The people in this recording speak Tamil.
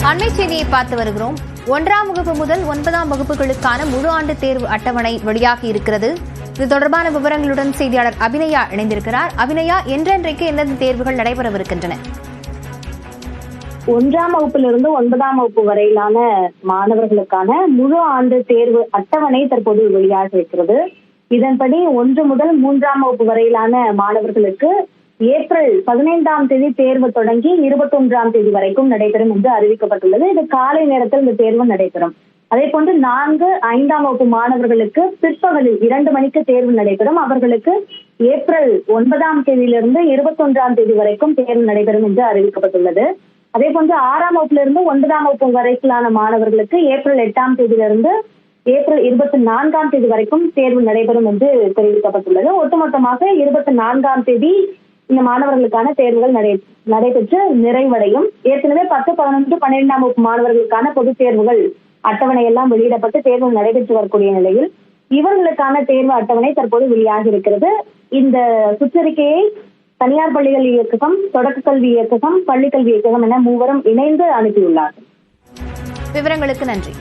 அண்மை செய்தியை பார்த்து வருகிறோம். 1ஆம் வகுப்பு முதல் 9ஆம் வகுப்புகளுக்கான முழு ஆண்டு தேர்வு அட்டவணை வெளியாகி இருக்கிறது. இது தொடர்பான விவரங்களுடன் செய்தியாளர் அபிநயா இணைந்திருக்கிறார். அபிநயா, என்றென்றைக்கு எந்தெந்த தேர்வுகள் நடைபெறவிருக்கின்றன? 1ஆம் வகுப்பிலிருந்து 9ஆம் வகுப்பு வரையிலான மாணவர்களுக்கான முழு ஆண்டு தேர்வு அட்டவணை தற்போது வெளியாக இருக்கிறது. இதன்படி 1 முதல் 3ஆம் வகுப்பு வரையிலான மாணவர்களுக்கு ஏப்ரல் 15ஆம் தேதி தேர்வு தொடங்கி 21ஆம் தேதி வரைக்கும் நடைபெறும் என்று அறிவிக்கப்பட்டுள்ளது. இது காலை நேரத்தில் இந்த தேர்வு நடைபெறும். அதே போன்று 4, 5ஆம் வகுப்பு மாணவர்களுக்கு பிற்பகலில் 2 மணிக்கு தேர்வு நடைபெறும். அவர்களுக்கு ஏப்ரல் 9ஆம் தேதியிலிருந்து 21ஆம் தேதி வரைக்கும் தேர்வு நடைபெறும் என்று அறிவிக்கப்பட்டுள்ளது. அதே போன்று 6ஆம் வகுப்பிலிருந்து 9ஆம் வகுப்பு வரையிலான மாணவர்களுக்கு ஏப்ரல் 8ஆம் தேதியிலிருந்து ஏப்ரல் 24ஆம் தேதி வரைக்கும் தேர்வு நடைபெறும் என்று தெரிவிக்கப்பட்டுள்ளது. ஒட்டுமொத்தமாக 24ஆம் தேதி இந்த மாணவர்களுக்கான தேர்வுகள் நடைபெற்று நிறைவடையும். ஏற்கனவே 10, 11, 12ஆம் வகுப்பு மாணவர்களுக்கான பொதுத் தேர்வுகள் அட்டவணை எல்லாம் வெளியிடப்பட்டு தேர்வு நடைபெற்று வரக்கூடிய நிலையில் இவர்களுக்கான தேர்வு அட்டவணை தற்போது வெளியாகி இருக்கிறது. இந்த சுற்றறிக்கையை தனியார் பள்ளிகள் இயக்ககம், தொடக்க கல்வி இயக்ககம், பள்ளிக்கல்வி இயக்ககம் என மூவரும் இணைந்து அனுப்பியுள்ளார்கள். விவரங்களுக்கு நன்றி.